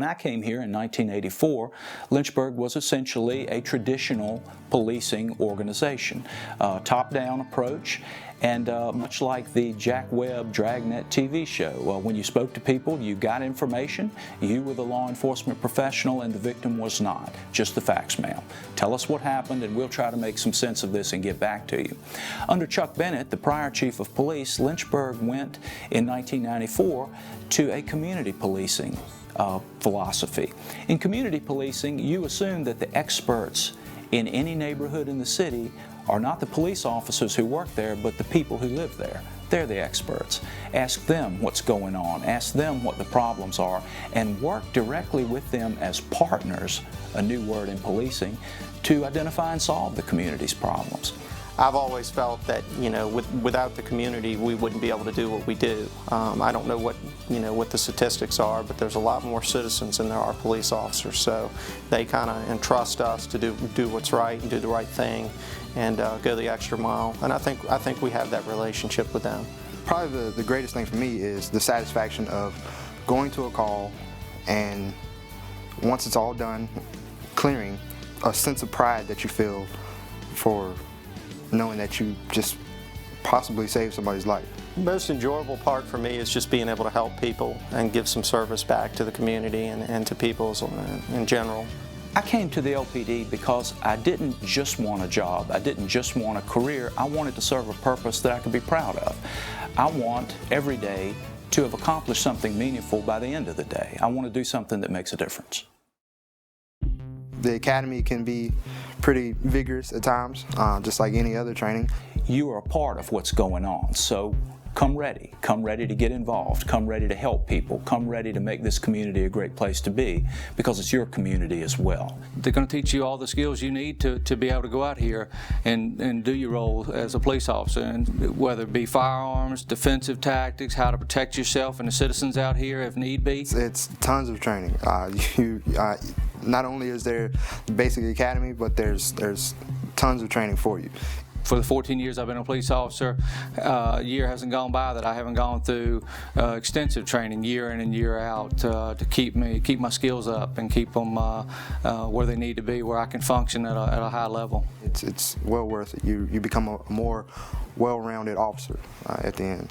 When I came here in 1984, Lynchburg was essentially a traditional policing organization, top-down approach, and much like the Jack Webb Dragnet TV show. When you spoke to people, you got information, you were the law enforcement professional and the victim was not. Just the facts, ma'am. Tell us what happened and we'll try to make some sense of this and get back to you. Under Chuck Bennett, the prior chief of police, Lynchburg went in 1994 to a community policing philosophy. In community policing, you assume that the experts in any neighborhood in the city are not the police officers who work there, but the people who live there. They're the experts. Ask them what's going on, ask them what the problems are, and work directly with them as partners, a new word in policing, to identify and solve the community's problems. I've always felt that, without the community, we wouldn't be able to do what we do. I don't know what the statistics are, but there's a lot more citizens than there are police officers. So they kind of entrust us to do what's right and do the right thing, and go the extra mile. And I think we have that relationship with them. Probably the greatest thing for me is the satisfaction of going to a call, and once it's all done, clearing, a sense of pride that you feel for knowing that you just possibly saved somebody's life. The most enjoyable part for me is just being able to help people and give some service back to the community and to people in general. I came to the LPD because I didn't just want a job, I didn't just want a career, I wanted to serve a purpose that I could be proud of. I want every day to have accomplished something meaningful by the end of the day. I want to do something that makes a difference. The academy can be pretty vigorous at times, just like any other training. You are a part of what's going on, so come ready to get involved, come ready to help people, come ready to make this community a great place to be, because it's your community as well. They're going to teach you all the skills you need to be able to go out here and do your role as a police officer, and whether it be firearms, defensive tactics, how to protect yourself and the citizens out here if need be. It's tons of training. Not only is there the basic academy, but there's tons of training for you. For the 14 years I've been a police officer, a year hasn't gone by that I haven't gone through extensive training year in and year out to keep my skills up and keep them where they need to be, where I can function at a high level. It's well worth it. You become a more well-rounded officer at the end.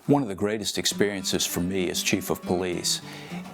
One of the greatest experiences for me as Chief of Police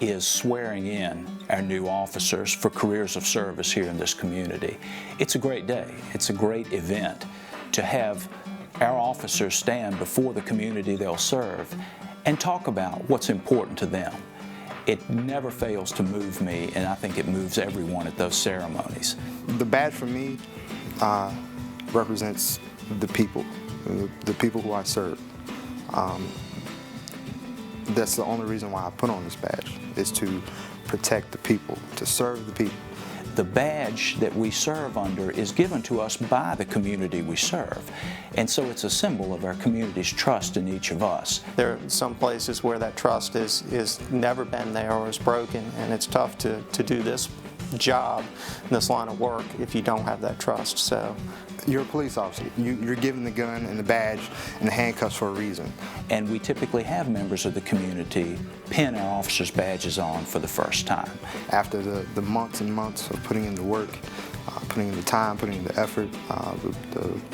is swearing in our new officers for careers of service here in this community. It's a great day. It's a great event to have our officers stand before the community they'll serve and talk about what's important to them. It never fails to move me, and I think it moves everyone at those ceremonies. The badge for me represents the people who I serve. That's the only reason why I put on this badge, is to protect the people, to serve the people. The badge that we serve under is given to us by the community we serve, and so it's a symbol of our community's trust in each of us. There are some places where that trust is never been there or is broken, and it's tough to do this job, this line of work, if you don't have that trust. So you're a police officer. You're given the gun and the badge and the handcuffs for a reason. And we typically have members of the community pin our officers' badges on for the first time. After the months and months of putting in the work, putting in the time, putting in the effort,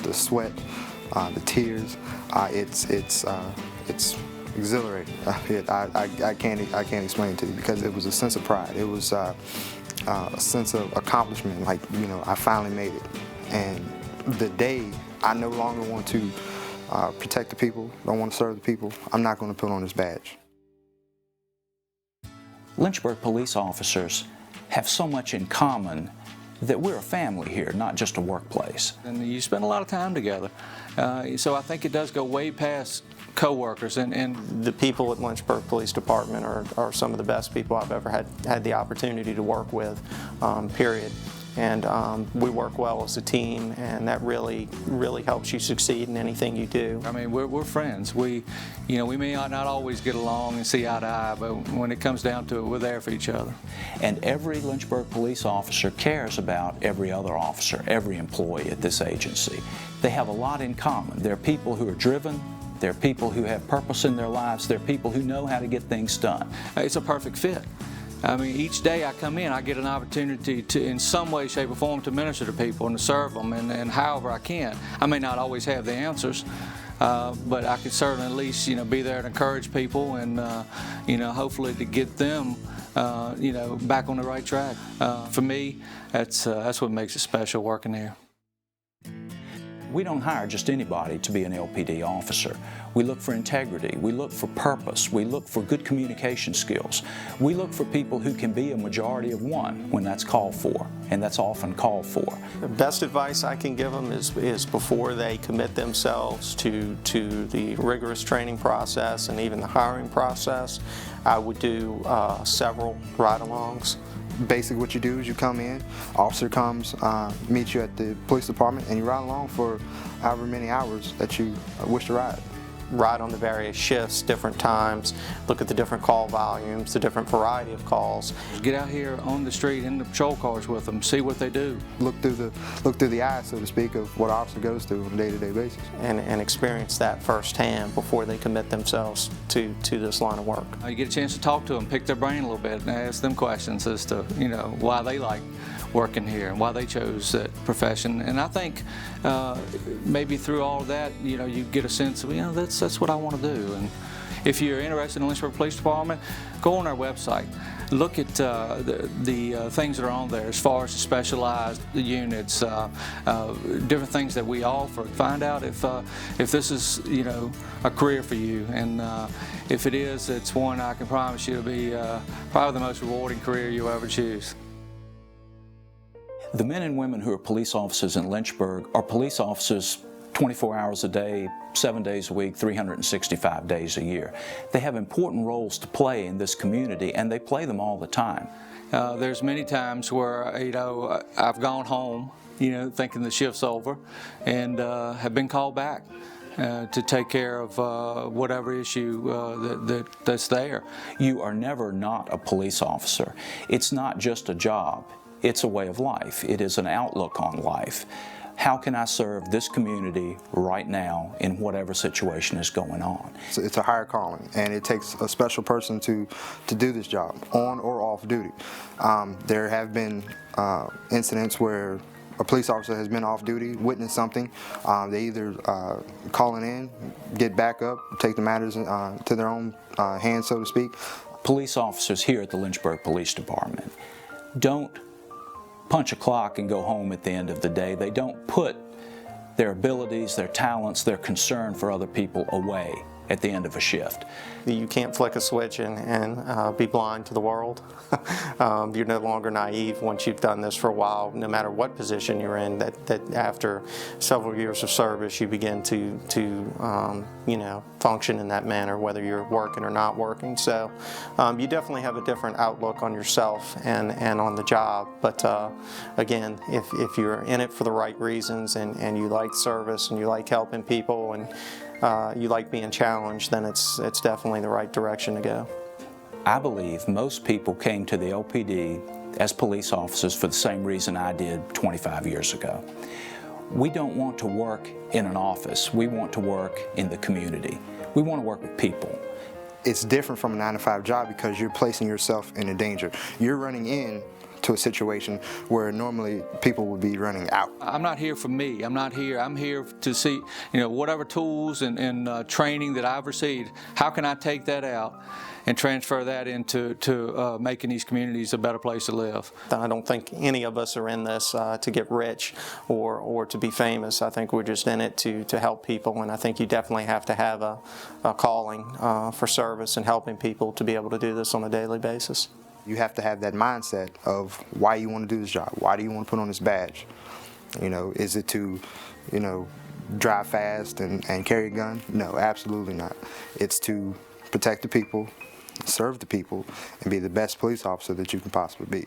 the sweat, the tears, it's exhilarating. I can't explain it to you, because it was a sense of pride. It was a sense of accomplishment, like, I finally made it. And the day I no longer want to protect the people, don't want to serve the people, I'm not going to put on this badge. Lynchburg police officers have so much in common that we're a family here, not just a workplace. And you spend a lot of time together. So I think it does go way past co-workers. And the people at Lynchburg Police Department are some of the best people I've ever had the opportunity to work with, period. And we work well as a team, and that really helps you succeed in anything you do. I mean, we're friends. We may not always get along and see eye to eye, but when it comes down to it, we're there for each other. And every Lynchburg police officer cares about every other officer, every employee at this agency. They have a lot in common. They're people who are driven, They're people who have purpose in their lives. They're people who know how to get things done. It's a perfect fit. I mean, each day I come in, I get an opportunity to, in some way, shape, or form, to minister to people and to serve them, and however I can. I may not always have the answers, but I can certainly at least, be there to encourage people and, hopefully to get them, back on the right track. For me, that's what makes it special working here. We don't hire just anybody to be an LPD officer. We look for integrity, we look for purpose, we look for good communication skills. We look for people who can be a majority of one when that's called for, and that's often called for. The best advice I can give them is before they commit themselves to the rigorous training process and even the hiring process, I would do several ride-alongs. Basically what you do is you come in, officer comes, meets you at the police department, and you ride along for however many hours that you wish to ride. Ride on the various shifts, different times, look at the different call volumes, the different variety of calls. Get out here on the street in the patrol cars with them, see what they do. Look through the eyes, so to speak, of what an officer goes through on a day-to-day basis. And experience that firsthand before they commit themselves to this line of work. You get a chance to talk to them, pick their brain a little bit, and ask them questions as to why they like working here and why they chose that profession. And I think maybe through all of that, you get a sense of, that's what I want to do. And if you're interested in the Lynchburg Police Department, go on our website. Look at the things that are on there as far as the specialized units, different things that we offer. Find out if this is a career for you, and if it is, it's one I can promise you will be probably the most rewarding career you'll ever choose. The men and women who are police officers in Lynchburg are police officers 24 hours a day, 7 days a week, 365 days a year. They have important roles to play in this community, and they play them all the time. There's many times where I've gone home, thinking the shift's over, and have been called back to take care of whatever issue that's there. You are never not a police officer. It's not just a job. It's a way of life. It is an outlook on life. How can I serve this community right now in whatever situation is going on? It's a higher calling, and it takes a special person to do this job, on or off duty. There have been incidents where a police officer has been off duty, witnessed something. They either call it in, get back up, take the matters to their own hands, so to speak. Police officers here at the Lynchburg Police Department don't punch a clock and go home at the end of the day. They don't put their abilities, their talents, their concern for other people away at the end of a shift. You can't flick a switch and be blind to the world. You're no longer naive once you've done this for a while, no matter what position you're in, that after several years of service you begin to function in that manner, whether you're working or not working. So you definitely have a different outlook on yourself and on the job. But again, if you're in it for the right reasons and you like service and you like helping people and you like being challenged, then it's definitely the right direction to go. I believe most people came to the LPD as police officers for the same reason I did 25 years ago. We don't want to work in an office. We want to work in the community. We want to work with people. It's different from a 9-to-5 job because you're placing yourself in a danger. You're running in to a situation where normally people would be running out. I'm not here for me. I'm here to see, whatever tools and training that I've received, how can I take that out and transfer that into making these communities a better place to live. I don't think any of us are in this to get rich or to be famous. I think we're just in it to help people, and I think you definitely have to have a calling for service and helping people to be able to do this on a daily basis. You have to have that mindset of why you want to do this job. Why do you want to put on this badge? Is it to, drive fast and carry a gun? No, absolutely not. It's to protect the people, serve the people, and be the best police officer that you can possibly be.